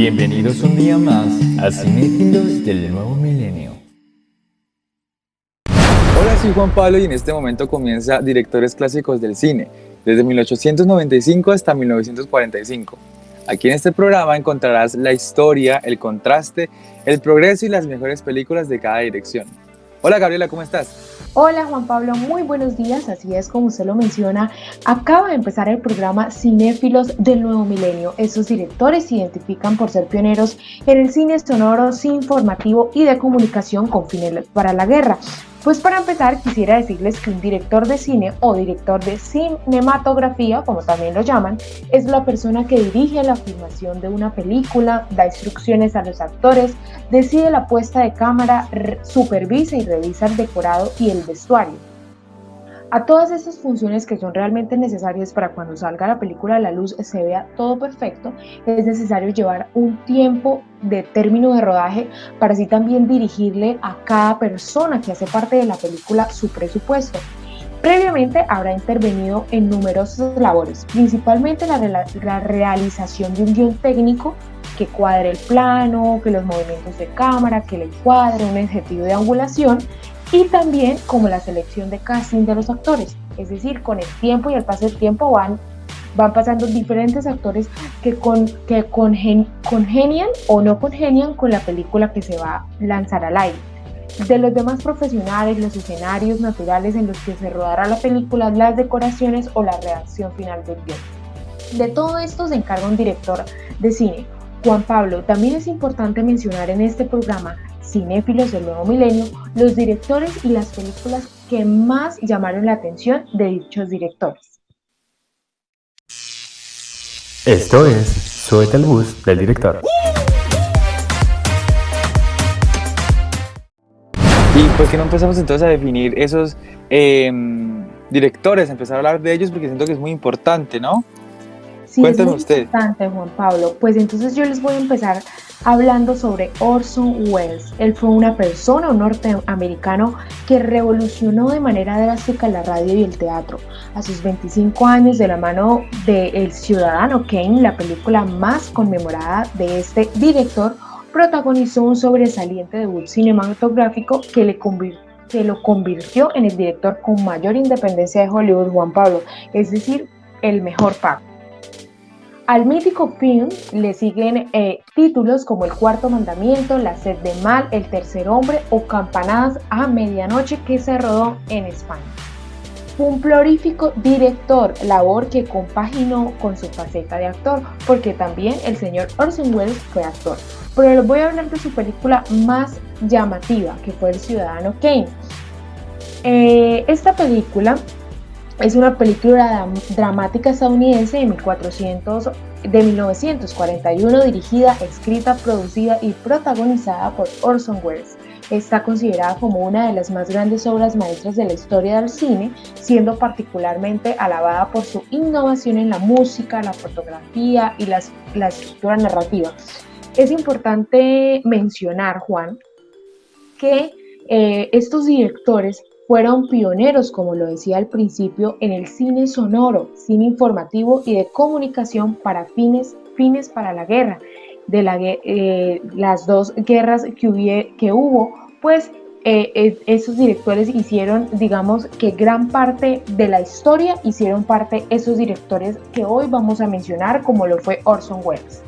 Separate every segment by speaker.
Speaker 1: Bienvenidos un día más a Cinéfilos del Nuevo Milenio.
Speaker 2: Hola, soy Juan Pablo y en este momento comienza Directores Clásicos del Cine, desde 1895 hasta 1945. Aquí en este programa encontrarás la historia, el contraste, el progreso y las mejores películas de cada dirección. Hola Gabriela, ¿cómo estás?
Speaker 3: Hola Juan Pablo, muy buenos días, así es como usted lo menciona, acaba de empezar el programa Cinéfilos del Nuevo Milenio. Estos directores se identifican por ser pioneros en el cine sonoro, informativo y de comunicación con fines para la guerra. Pues para empezar quisiera decirles que un director de cine o director de cinematografía, como también lo llaman, es la persona que dirige la filmación de una película, da instrucciones a los actores, decide la puesta de cámara, supervisa y revisa el decorado y el vestuario. A todas estas funciones que son realmente necesarias para cuando salga la película a la luz se vea todo perfecto, es necesario llevar un tiempo de término de rodaje para así también dirigirle a cada persona que hace parte de la película su presupuesto. Previamente habrá intervenido en numerosas labores, principalmente la realización de un guión técnico que cuadre el plano, que los movimientos de cámara, que el encuadre, un objetivo de angulación, y también como la selección de casting de los actores, es decir, con el tiempo y el paso del tiempo van pasando diferentes actores que congenian o no congenian con la película que se va a lanzar al aire. De los demás profesionales, los escenarios naturales en los que se rodará la película, las decoraciones o la redacción final del guión. De todo esto se encarga un director de cine. Juan Pablo, también es importante mencionar en este programa Cinéfilos del Nuevo Milenio, los directores y las películas que más llamaron la atención de dichos directores.
Speaker 1: Esto es Súbete al bus del director.
Speaker 2: Y pues que no empezamos entonces a definir esos directores, empezar a hablar de ellos porque siento que es muy importante, ¿no?
Speaker 3: Sí,
Speaker 2: Cuéntanos
Speaker 3: es muy
Speaker 2: usted.
Speaker 3: importante, Juan Pablo. Pues entonces yo les voy a empezar hablando sobre Orson Welles. Él fue una persona, un norteamericano que revolucionó de manera drástica la radio y el teatro. A sus 25 años, de la mano de El Ciudadano Kane, la película más conmemorada de este director, protagonizó un sobresaliente debut cinematográfico que lo convirtió en el director con mayor independencia de Hollywood, Juan Pablo, es decir, el mejor pago. Al mítico film le siguen títulos como El Cuarto Mandamiento, La Sed de Mal, El Tercer Hombre o Campanadas a Medianoche, que se rodó en España. Fue un prolífico director, labor que compaginó con su faceta de actor, porque también el señor Orson Welles fue actor. Pero les voy a hablar de su película más llamativa, que fue El Ciudadano Kane. Esta película es una película dramática estadounidense de 1941, dirigida, escrita, producida y protagonizada por Orson Welles. Está considerada como una de las más grandes obras maestras de la historia del cine, siendo particularmente alabada por su innovación en la música, la fotografía y la estructura narrativa. Es importante mencionar, Juan, que estos directores fueron pioneros, como lo decía al principio, en el cine sonoro, cine informativo y de comunicación para fines para la guerra. Las dos guerras que hubo, pues esos directores hicieron, digamos, que gran parte de la historia hicieron parte esos directores que hoy vamos a mencionar, como lo fue Orson Welles.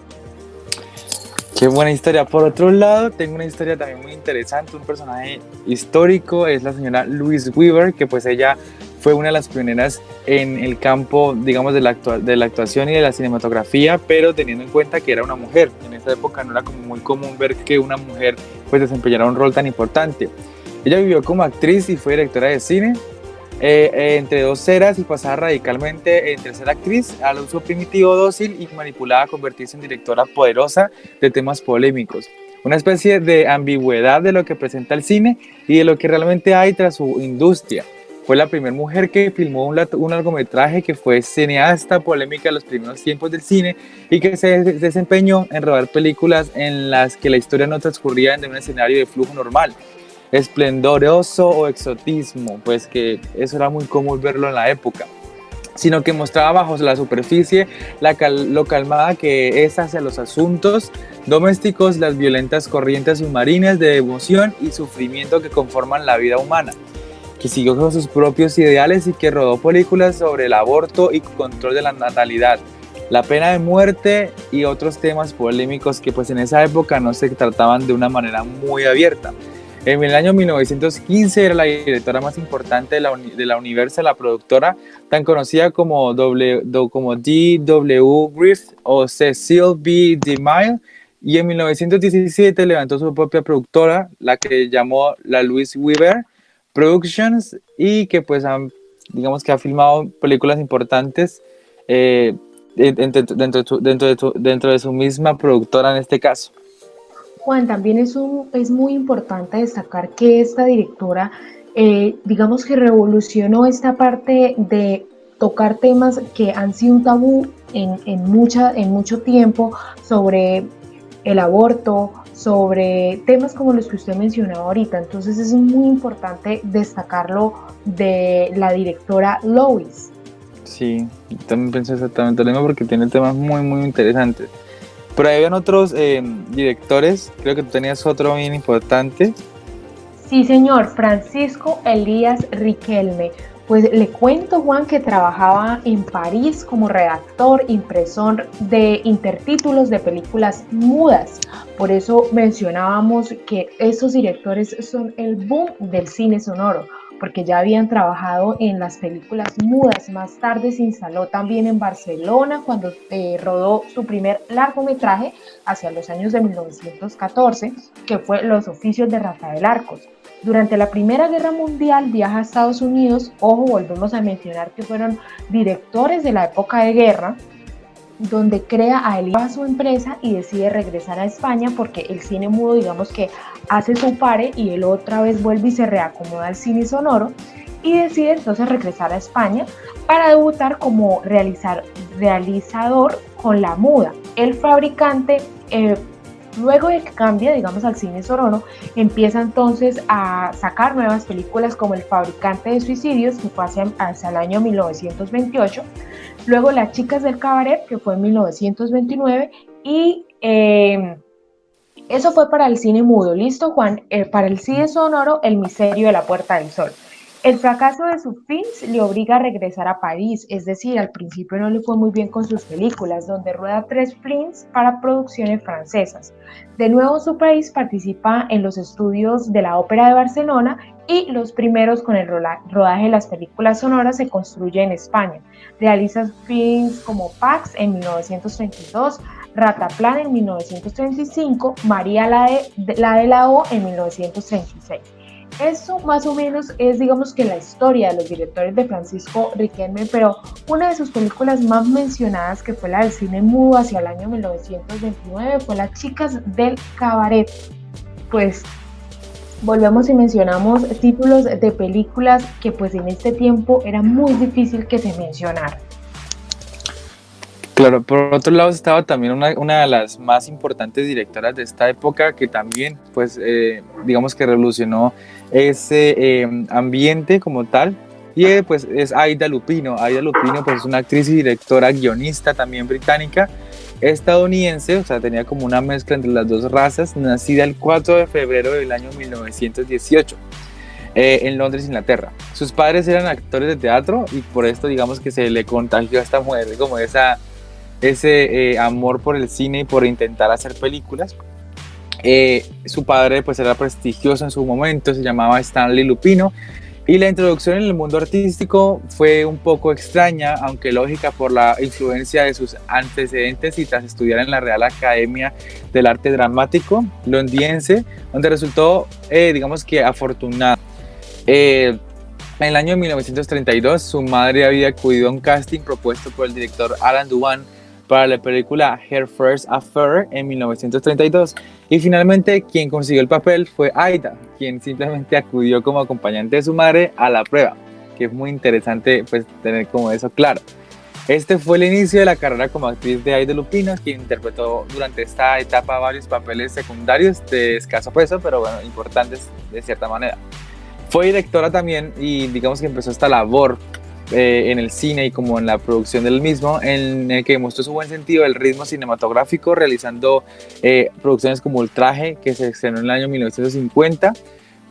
Speaker 2: Qué buena historia. Por otro lado, tengo una historia también muy interesante, un personaje histórico, es la señora Louise Weaver, que pues ella fue una de las pioneras en el campo, digamos, de la actuación y de la cinematografía, pero teniendo en cuenta que era una mujer. En esa época no era como muy común ver que una mujer pues desempeñara un rol tan importante. Ella vivió como actriz y fue directora de cine, entre dos eras y pasaba radicalmente entre ser actriz al uso primitivo, dócil y manipulada a convertirse en directora poderosa de temas polémicos. Una especie de ambigüedad de lo que presenta el cine y de lo que realmente hay tras su industria. Fue la primera mujer que filmó un largometraje que fue cineasta polémica en los primeros tiempos del cine y que se desempeñó en rodar películas en las que la historia no transcurría en un escenario de flujo normal, esplendoroso o exotismo, pues que eso era muy común verlo en la época, sino que mostraba bajo la superficie lo calmada que es hacia los asuntos domésticos, las violentas corrientes submarinas de emoción y sufrimiento que conforman la vida humana, que siguió con sus propios ideales y que rodó películas sobre el aborto y control de la natalidad, la pena de muerte y otros temas polémicos que pues en esa época no se trataban de una manera muy abierta. En el año 1915 era la directora más importante de la Universal, la productora tan conocida como D.W. Griffith o Cecil B. DeMille, y en 1917 levantó su propia productora, la que llamó la Louise Weaver Productions, y que pues digamos que ha filmado películas importantes dentro de su misma productora en este caso.
Speaker 3: Juan, también es muy importante destacar que esta directora, digamos que revolucionó esta parte de tocar temas que han sido un tabú en mucho tiempo, sobre el aborto, sobre temas como los que usted mencionaba ahorita. Entonces es muy importante destacarlo de la directora Lois.
Speaker 2: Sí, también pienso exactamente lo mismo porque tiene temas muy, muy interesantes. Pero habían otros directores, creo que tú tenías otro bien importante.
Speaker 3: Sí, señor, Francisco Elías Riquelme. Pues le cuento, Juan, que trabajaba en París como redactor, impresor de intertítulos de películas mudas. Por eso mencionábamos que esos directores son el boom del cine sonoro, porque ya habían trabajado en las películas mudas. Más tarde se instaló también en Barcelona cuando rodó su primer largometraje hacia los años de 1914, que fue Los oficios de Rafael Arcos. Durante la Primera Guerra Mundial viaja a Estados Unidos. Ojo, volvemos a mencionar que fueron directores de la época de guerra, donde crea a su empresa y decide regresar a España porque el cine mudo, digamos que hace su pare y él otra vez vuelve y se reacomoda al cine sonoro, y decide entonces regresar a España para debutar como realizador con La Muda. El fabricante, luego de que cambia, digamos, al cine sonoro, empieza entonces a sacar nuevas películas como El fabricante de suicidios, que fue hacia el año 1928, luego Las chicas del cabaret, que fue en 1929, y eso fue para el cine mudo. ¿Listo, Juan? Para el cine sonoro, El misterio de la Puerta del Sol. El fracaso de sus films le obliga a regresar a París, es decir, al principio no le fue muy bien con sus películas, donde rueda 3 films para producciones francesas. De nuevo en su país participa en los estudios de la Ópera de Barcelona, y los primeros con el rodaje de las películas sonoras se construye en España. Realiza films como Pax en 1932, Rataplan en 1935, María la de la O en 1936. Eso más o menos es, digamos, que la historia de los directores de Francisco Riquelme, pero una de sus películas más mencionadas, que fue la del cine mudo hacia el año 1929, fue Las chicas del cabaret. Pues volvemos y mencionamos títulos de películas que pues en este tiempo era muy difícil que se mencionara.
Speaker 2: Claro, por otro lado estaba también una de las más importantes directoras de esta época que también, pues, digamos que revolucionó ese ambiente como tal, y pues es Aida Lupino. Aida Lupino pues es una actriz y directora, guionista también británica, estadounidense, o sea, tenía como una mezcla entre las dos razas, nacida el 4 de febrero del año 1918. En Londres, Inglaterra. Sus padres eran actores de teatro y por esto digamos que se le contagió a esta mujer como ese amor por el cine y por intentar hacer películas. Su padre pues era prestigioso en su momento, se llamaba Stanley Lupino, y la introducción en el mundo artístico fue un poco extraña, aunque lógica, por la influencia de sus antecedentes y tras estudiar en la Real Academia del Arte Dramático londinense, donde resultó digamos que afortunado. En el año 1932 su madre había acudido a un casting propuesto por el director Alan Dwan para la película Her First Affair en 1932, y finalmente quien consiguió el papel fue Aida, quien simplemente acudió como acompañante de su madre a la prueba, que es muy interesante pues tener como eso claro. Este fue el inicio de la carrera como actriz de Aida Lupino, quien interpretó durante esta etapa varios papeles secundarios de escaso peso, pero bueno, importantes de cierta manera. Fue directora también y digamos que empezó esta labor en el cine y como en la producción del mismo, en el que demostró su buen sentido del ritmo cinematográfico, realizando producciones como Ultraje, que se estrenó en el año 1950,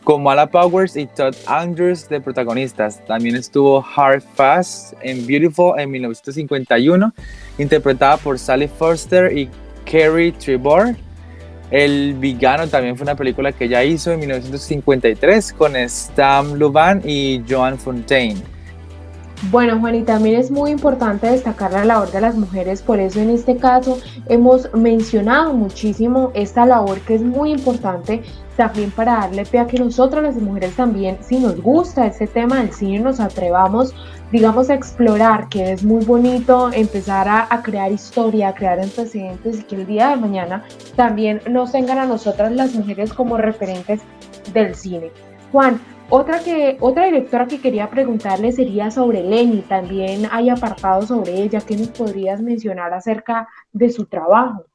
Speaker 2: con Mala Powers y Todd Andrews de protagonistas. También estuvo Hard Fast en Beautiful en 1951, interpretada por Sally Forster y Kerry Trevor. El Villano también fue una película que ella hizo en 1953 con Stan Luban y Joan Fontaine.
Speaker 3: Bueno, Juan, y también es muy importante destacar la labor de las mujeres, por eso en este caso hemos mencionado muchísimo esta labor que es muy importante también para darle pie a que nosotras las mujeres también, si nos gusta este tema del cine, nos atrevamos, digamos, a explorar, que es muy bonito empezar a crear historia, a crear antecedentes y que el día de mañana también nos tengan a nosotras las mujeres como referentes del cine. Juan, otra directora que quería preguntarle sería sobre Leni, también hay apartados sobre ella, ¿qué nos podrías mencionar acerca de su trabajo?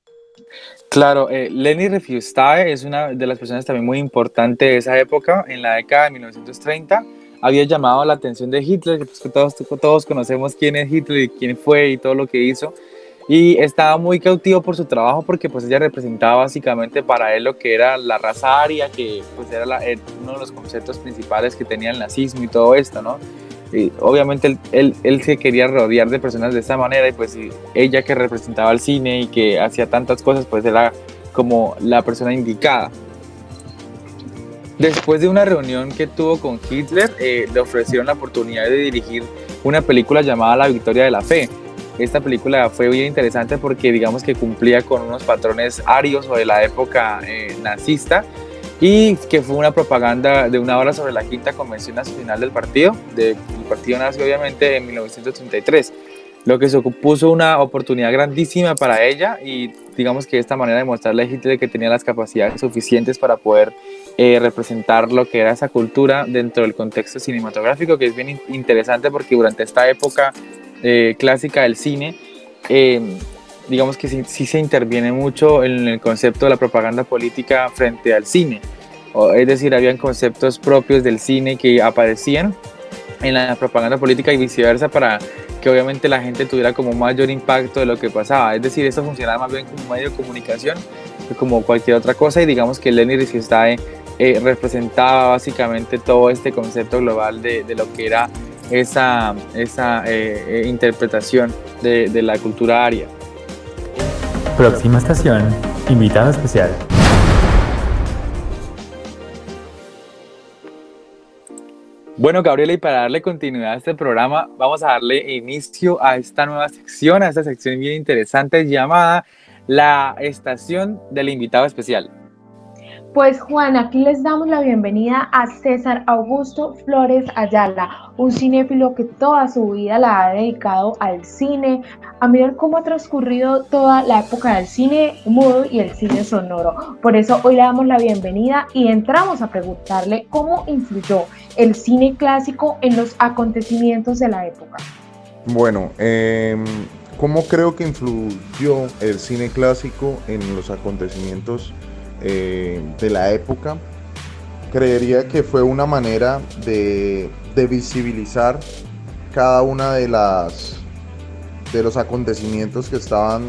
Speaker 2: Claro, Leni Riefenstahl es una de las personas también muy importantes de esa época, en la década de 1930. Había llamado la atención de Hitler, pues que todos conocemos quién es Hitler y quién fue y todo lo que hizo. Y estaba muy cautivo por su trabajo porque pues ella representaba básicamente para él lo que era la raza aria, que pues era uno de los conceptos principales que tenía el nazismo y todo esto, ¿no? Y obviamente él se quería rodear de personas de esta manera y pues ella que representaba el cine y que hacía tantas cosas pues era como la persona indicada. Después de una reunión que tuvo con Hitler, le ofrecieron la oportunidad de dirigir una película llamada La Victoria de la Fe. Esta película fue bien interesante porque digamos que cumplía con unos patrones arios o de la época nazista, y que fue una propaganda de una hora sobre la quinta convención nacional del partido nazi, obviamente, en 1933, lo que supuso una oportunidad grandísima para ella y digamos que de esta manera demostrarle a Hitler que tenía las capacidades suficientes para poder representar lo que era esa cultura dentro del contexto cinematográfico, que es bien interesante porque durante esta época clásica del cine, digamos que sí se interviene mucho en el concepto de la propaganda política frente al cine. Es decir, habían conceptos propios del cine que aparecían en la propaganda política y viceversa para que obviamente la gente tuviera como mayor impacto de lo que pasaba. Es decir, esto funcionaba más bien como un medio de comunicación que como cualquier otra cosa, y digamos que Leni Riefenstahl representaba básicamente todo este concepto global de lo que era esa interpretación de la cultura aria.
Speaker 1: Próxima estación, invitado especial.
Speaker 2: Bueno, Gabriela, y para darle continuidad a este programa, vamos a darle inicio a esta nueva sección, a esta sección bien interesante llamada La Estación del Invitado Especial.
Speaker 3: Pues Juan, aquí les damos la bienvenida a César Augusto Flores Ayala, un cinéfilo que toda su vida la ha dedicado al cine, a mirar cómo ha transcurrido toda la época del cine mudo y el cine sonoro. Por eso hoy le damos la bienvenida y entramos a preguntarle cómo influyó el cine clásico en los acontecimientos de la época.
Speaker 4: Bueno, ¿cómo creo que influyó el cine clásico en los acontecimientos de la época? Creería que fue una manera de visibilizar cada una de los acontecimientos que estaban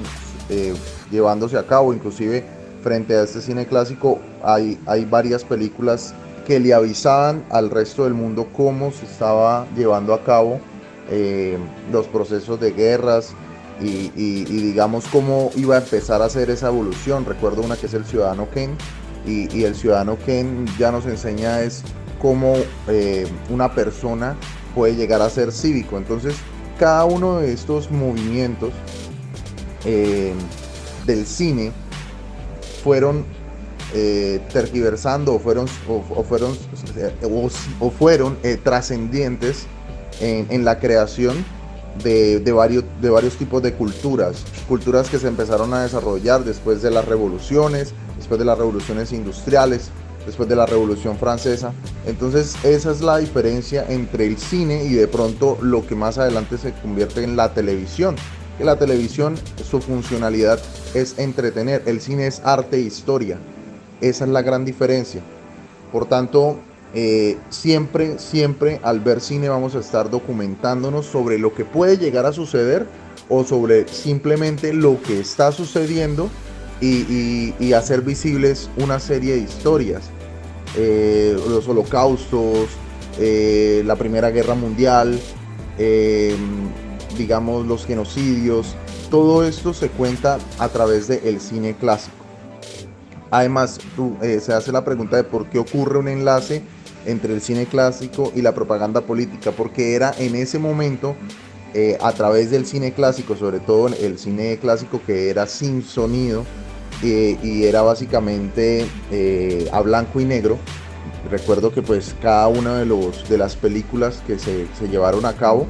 Speaker 4: llevándose a cabo. Inclusive frente a este cine clásico hay varias películas que le avisaban al resto del mundo cómo se estaba llevando a cabo los procesos de guerras y digamos cómo iba a empezar a hacer esa evolución. Recuerdo una que es El Ciudadano Kane, y El Ciudadano Kane ya nos enseña es cómo una persona puede llegar a ser cívico. Entonces cada uno de estos movimientos del cine fueron tergiversando o fueron trascendientes en la creación de varios tipos de culturas que se empezaron a desarrollar después de las revoluciones industriales, después de la Revolución Francesa. Entonces esa es la diferencia entre el cine y de pronto lo que más adelante se convierte en la televisión. Que la televisión, su funcionalidad es entretener, el cine es arte e historia. Esa es la gran diferencia. Por tanto, siempre al ver cine vamos a estar documentándonos sobre lo que puede llegar a suceder o sobre simplemente lo que está sucediendo y hacer visibles una serie de historias. Los holocaustos, la Primera Guerra Mundial, digamos los genocidios, todo esto se cuenta a través del cine clásico. Además, se hace la pregunta de por qué ocurre un enlace entre el cine clásico y la propaganda política, porque era en ese momento, a través del cine clásico, sobre todo el cine clásico que era sin sonido y era básicamente a blanco y negro. Recuerdo que pues cada una de las películas que se llevaron a cabo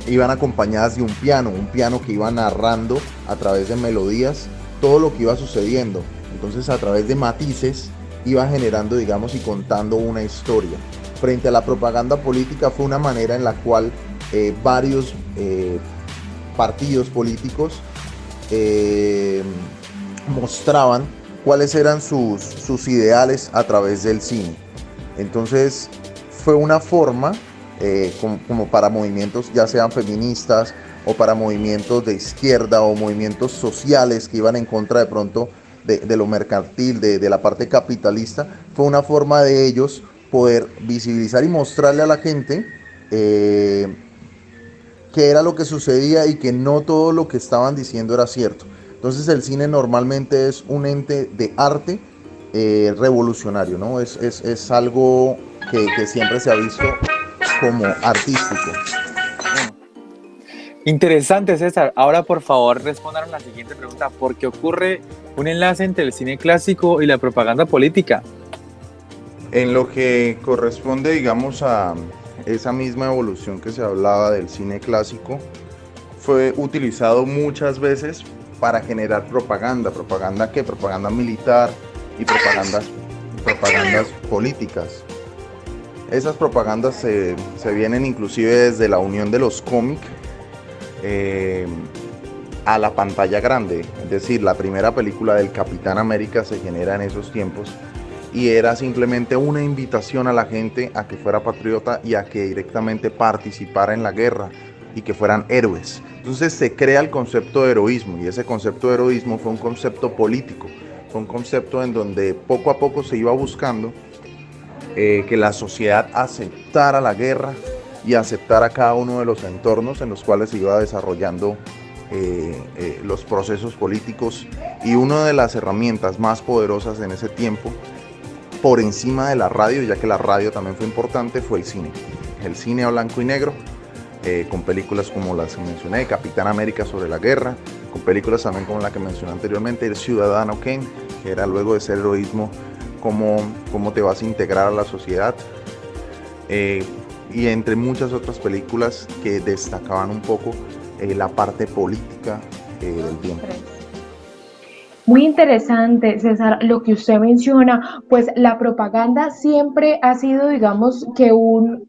Speaker 4: iban acompañadas de un piano que iba narrando a través de melodías todo lo que iba sucediendo. Entonces a través de matices iba generando, digamos, y contando una historia. Frente a la propaganda política fue una manera en la cual varios partidos políticos mostraban cuáles eran sus ideales a través del cine. Entonces fue una forma como para movimientos ya sean feministas o para movimientos de izquierda o movimientos sociales que iban en contra de pronto de lo mercantil, de la parte capitalista. Fue una forma de ellos poder visibilizar y mostrarle a la gente qué era lo que sucedía y que no todo lo que estaban diciendo era cierto. Entonces el cine normalmente es un ente de arte revolucionario, ¿no? Es algo que siempre se ha visto como artístico.
Speaker 2: Interesante, César. Ahora, por favor, respondan la siguiente pregunta. ¿Por qué ocurre un enlace entre el cine clásico y la propaganda política?
Speaker 4: En lo que corresponde, digamos, a esa misma evolución que se hablaba del cine clásico, fue utilizado muchas veces para generar propaganda. ¿Propaganda qué? Propaganda militar y propagandas políticas. Esas propagandas se vienen inclusive desde la unión de los cómics a la pantalla grande. Es decir, la primera película del Capitán América se genera en esos tiempos y era simplemente una invitación a la gente a que fuera patriota y a que directamente participara en la guerra y que fueran héroes. Entonces se crea el concepto de heroísmo, y ese concepto de heroísmo fue un concepto político, fue un concepto en donde poco a poco se iba buscando que la sociedad aceptara la guerra y aceptara cada uno de los entornos en los cuales se iba desarrollando los procesos políticos. Y una de las herramientas más poderosas en ese tiempo, por encima de la radio, ya que la radio también fue importante, fue el cine. El cine a blanco y negro, con películas como las que mencioné, Capitán América sobre la guerra, con películas también como la que mencioné anteriormente, El Ciudadano Kane, que era luego de ser heroísmo, cómo te vas a integrar a la sociedad, y entre muchas otras películas que destacaban un poco la parte política del tiempo.
Speaker 3: Muy interesante, César, lo que usted menciona, pues la propaganda siempre ha sido, digamos, que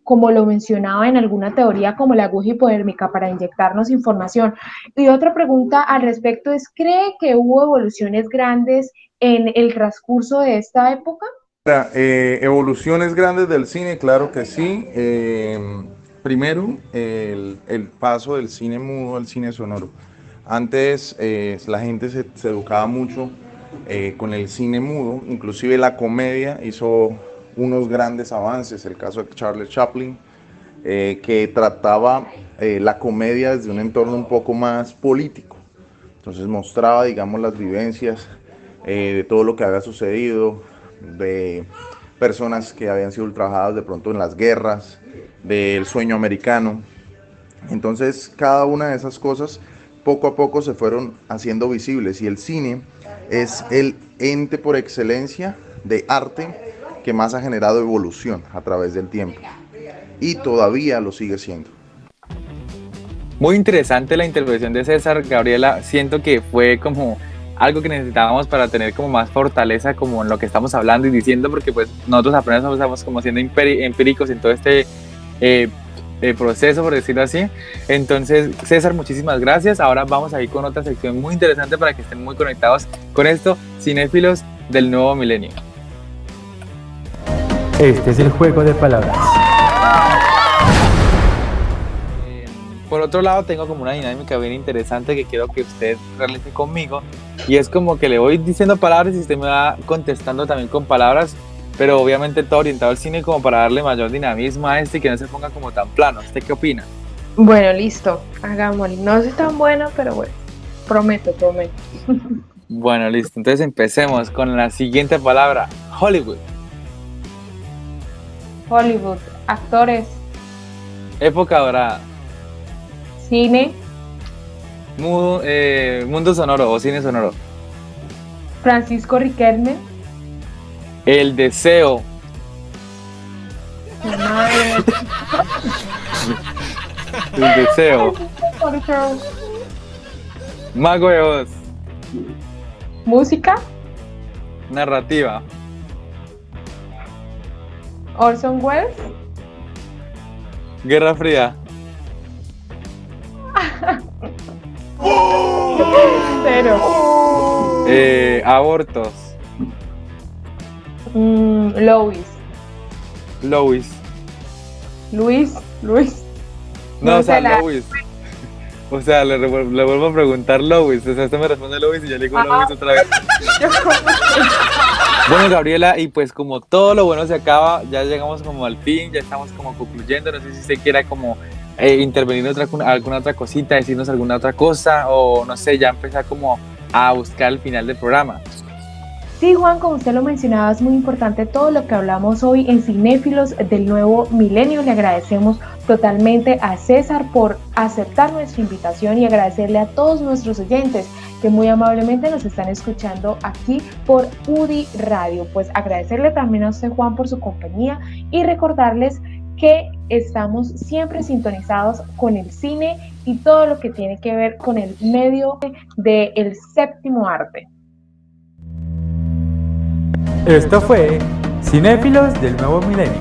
Speaker 3: como lo mencionaba en alguna teoría, como la aguja hipodérmica para inyectarnos información. Y otra pregunta al respecto es, ¿cree que hubo evoluciones grandes en el transcurso de esta época?
Speaker 4: Evoluciones grandes del cine, claro que sí. Primero, el paso del cine mudo al cine sonoro. Antes la gente se educaba mucho con el cine mudo, inclusive la comedia hizo unos grandes avances. El caso de Charles Chaplin, que trataba la comedia desde un entorno un poco más político. Entonces mostraba, digamos, las vivencias de todo lo que había sucedido, de personas que habían sido ultrajadas de pronto en las guerras, del sueño americano. Entonces cada una de esas cosas poco a poco se fueron haciendo visibles, y el cine es el ente por excelencia de arte que más ha generado evolución a través del tiempo, y todavía lo sigue siendo.
Speaker 2: Muy interesante la intervención de César. Gabriela, siento que fue como algo que necesitábamos para tener como más fortaleza como en lo que estamos hablando y diciendo, porque pues nosotros apenas estamos como siendo empíricos en todo este proceso, por decirlo así. Entonces, César, muchísimas gracias. Ahora vamos a ir con otra sección muy interesante para que estén muy conectados con esto, cinéfilos del nuevo milenio.
Speaker 1: Este es el juego de palabras.
Speaker 2: Por otro lado, tengo como una dinámica bien interesante que quiero que usted realice conmigo, y es como que le voy diciendo palabras y usted me va contestando también con palabras, pero obviamente todo orientado al cine como para darle mayor dinamismo a este y que no se ponga como tan plano. ¿Usted qué opina?
Speaker 3: Bueno, listo, hagámoslo. No soy tan buena, pero bueno, prometo.
Speaker 2: Bueno, listo. Entonces empecemos con la siguiente palabra: Hollywood.
Speaker 3: Hollywood, actores,
Speaker 2: Época dorada.
Speaker 3: cine,
Speaker 2: Mundo sonoro o cine sonoro.
Speaker 3: Francisco Riquelme,
Speaker 2: El deseo.
Speaker 3: madre,
Speaker 2: El deseo. Mago de Oz.
Speaker 3: música,
Speaker 2: Narrativa.
Speaker 3: Orson Welles,
Speaker 2: Guerra Fría.
Speaker 3: cero,
Speaker 2: Abortos.
Speaker 3: Lois,
Speaker 2: Luis.
Speaker 3: Luis,
Speaker 2: No,
Speaker 3: No
Speaker 2: o sea,
Speaker 3: sé la-
Speaker 2: Lois. O sea, le vuelvo a preguntar Lois. O sea, usted me responde Lois y yo le digo Lois otra vez. Bueno, Gabriela, y pues como todo lo bueno se acaba, ya llegamos como al fin, ya estamos como concluyendo. No sé si usted quiera como intervenir en alguna otra cosita, decirnos alguna otra cosa, o no sé, ya empezar como a buscar el final del programa.
Speaker 3: Sí, Juan, como usted lo mencionaba, es muy importante todo lo que hablamos hoy en Cinéfilos del Nuevo Milenio. Le agradecemos totalmente a César por aceptar nuestra invitación y agradecerle a todos nuestros oyentes que muy amablemente nos están escuchando aquí por UDI Radio. Pues agradecerle también a usted, Juan, por su compañía y recordarles que estamos siempre sintonizados con el cine y todo lo que tiene que ver con el medio del séptimo arte.
Speaker 1: Esto fue Cinéfilos del Nuevo Milenio.